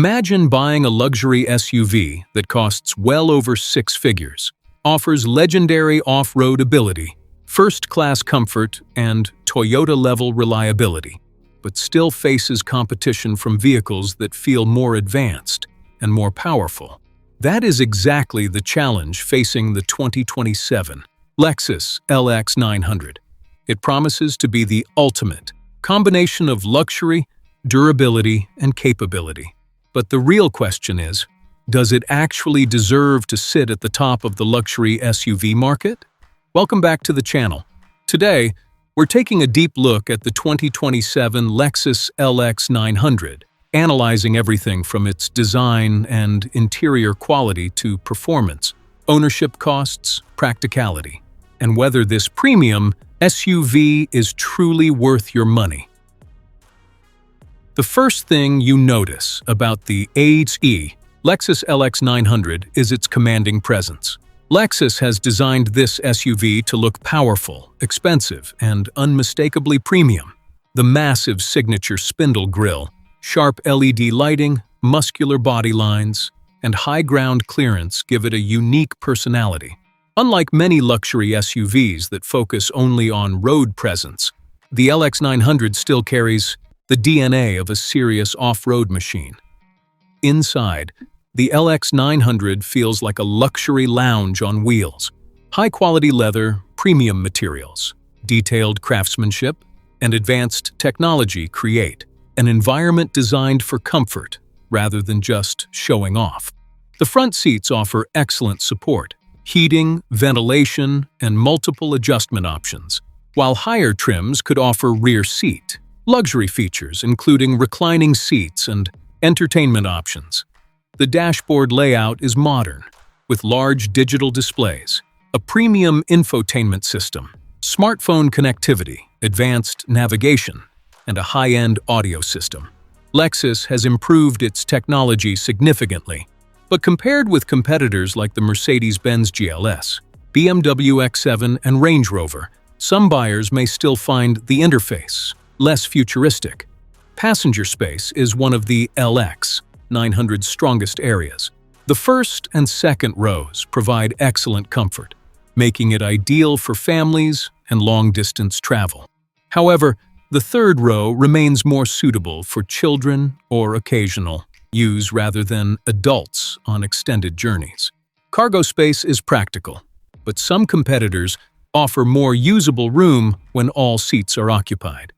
Imagine buying a luxury SUV that costs well over six figures, offers legendary off-road ability, first-class comfort, and Toyota-level reliability, but still faces competition from vehicles that feel more advanced and more powerful. That is exactly the challenge facing the 2027 Lexus LX 900. It promises to be the ultimate combination of luxury, durability, and capability. But the real question is, does it actually deserve to sit at the top of the luxury SUV market? Welcome back to the channel. Today, we're taking a deep look at the 2027 Lexus LX 900, analyzing everything from its design and interior quality to performance, ownership costs, practicality, and whether this premium SUV is truly worth your money. The first thing you notice about the Lexus LX 900 is its commanding presence. Lexus has designed this SUV to look powerful, expensive, and unmistakably premium. The massive signature spindle grille, sharp LED lighting, muscular body lines, and high ground clearance give it a unique personality. Unlike many luxury SUVs that focus only on road presence, the LX 900 still carries the DNA of a serious off-road machine. Inside, the LX 900 feels like a luxury lounge on wheels. High-quality leather, premium materials, detailed craftsmanship, and advanced technology create an environment designed for comfort rather than just showing off. The front seats offer excellent support, heating, ventilation, and multiple adjustment options, while higher trims could offer rear seat luxury features, including reclining seats and entertainment options. The dashboard layout is modern, with large digital displays, a premium infotainment system, smartphone connectivity, advanced navigation, and a high-end audio system. Lexus has improved its technology significantly, but compared with competitors like the Mercedes-Benz GLS, BMW X7, and Range Rover, some buyers may still find the interface less futuristic. Passenger space is one of the LX 900's strongest areas. The first and second rows provide excellent comfort, making it ideal for families and long-distance travel. However, the third row remains more suitable for children or occasional use rather than adults on extended journeys. Cargo space is practical, but some competitors offer more usable room when all seats are occupied.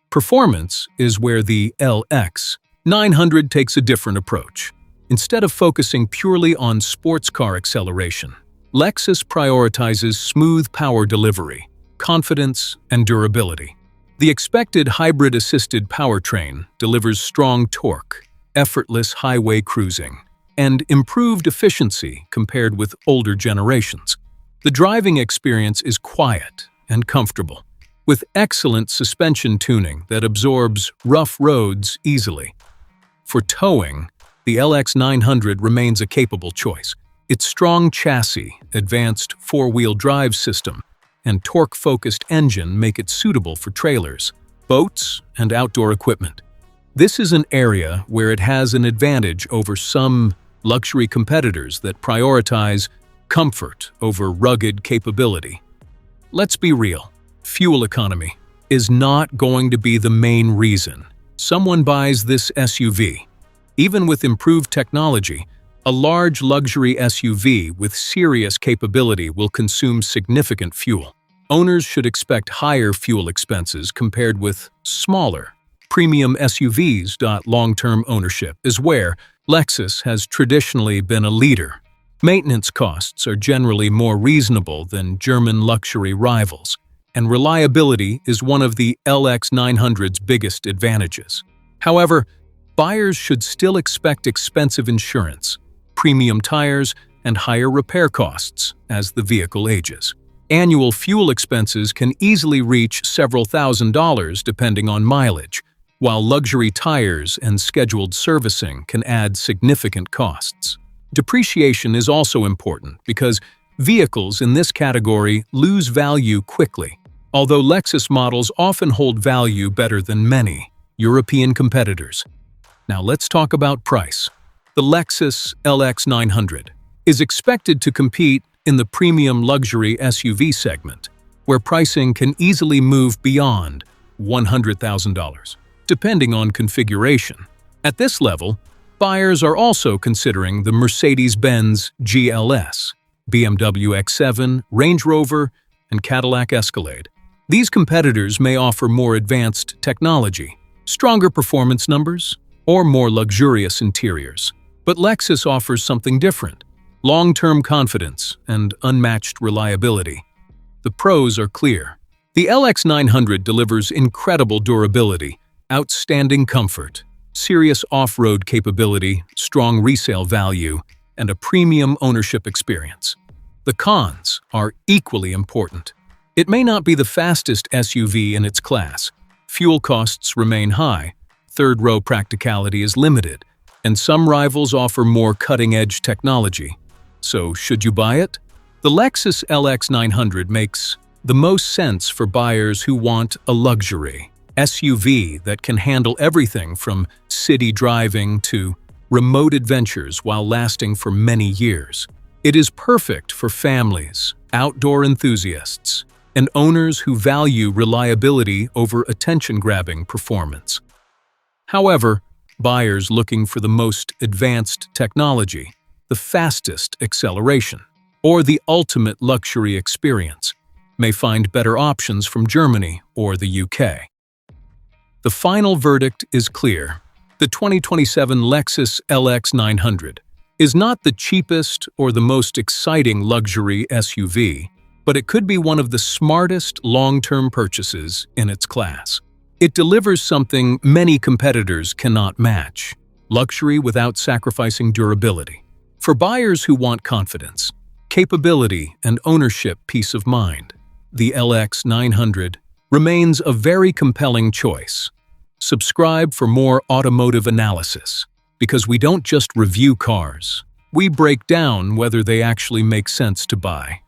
Performance is where the LX 900 takes a different approach. Instead of focusing purely on sports car acceleration, Lexus prioritizes smooth power delivery, confidence, and durability. The expected hybrid-assisted powertrain delivers strong torque, effortless highway cruising, and improved efficiency compared with older generations. The driving experience is quiet and comfortable, with excellent suspension tuning that absorbs rough roads easily. For towing, the LX 900 remains a capable choice. Its strong chassis, advanced four-wheel drive system, and torque-focused engine make it suitable for trailers, boats, and outdoor equipment. This is an area where it has an advantage over some luxury competitors that prioritize comfort over rugged capability. Let's be real. Fuel economy is not going to be the main reason someone buys this SUV. Even with improved technology, a large luxury SUV with serious capability will consume significant fuel. Owners should expect higher fuel expenses compared with smaller, premium SUVs. Long-term ownership is where Lexus has traditionally been a leader. Maintenance costs are generally more reasonable than German luxury rivals, and reliability is one of the LX 900's biggest advantages. However, buyers should still expect expensive insurance, premium tires, and higher repair costs as the vehicle ages. Annual fuel expenses can easily reach several $1,000s depending on mileage, while luxury tires and scheduled servicing can add significant costs. Depreciation is also important because vehicles in this category lose value quickly, although Lexus models often hold value better than many European competitors. Now let's talk about price. The Lexus LX 900 is expected to compete in the premium luxury SUV segment, where pricing can easily move beyond $100,000, depending on configuration. At this level, buyers are also considering the Mercedes-Benz GLS, BMW X7, Range Rover, and Cadillac Escalade. These competitors may offer more advanced technology, stronger performance numbers, or more luxurious interiors. But Lexus offers something different: long-term confidence and unmatched reliability. The pros are clear. The LX 900 delivers incredible durability, outstanding comfort, serious off-road capability, strong resale value, and a premium ownership experience. The cons are equally important. It may not be the fastest SUV in its class. Fuel costs remain high, third-row practicality is limited, and some rivals offer more cutting-edge technology. So, should you buy it? The Lexus LX 900 makes the most sense for buyers who want a luxury SUV that can handle everything from city driving to remote adventures while lasting for many years. It is perfect for families, outdoor enthusiasts, and owners who value reliability over attention-grabbing performance. However, buyers looking for the most advanced technology, the fastest acceleration, or the ultimate luxury experience may find better options from Germany or the UK. The final verdict is clear. The 2027 Lexus LX 900 is not the cheapest or the most exciting luxury SUV, but it could be one of the smartest long-term purchases in its class. It delivers something many competitors cannot match: luxury without sacrificing durability. For buyers who want confidence, capability, and ownership peace of mind, the LX 900 remains a very compelling choice. Subscribe for more automotive analysis, because we don't just review cars, we break down whether they actually make sense to buy.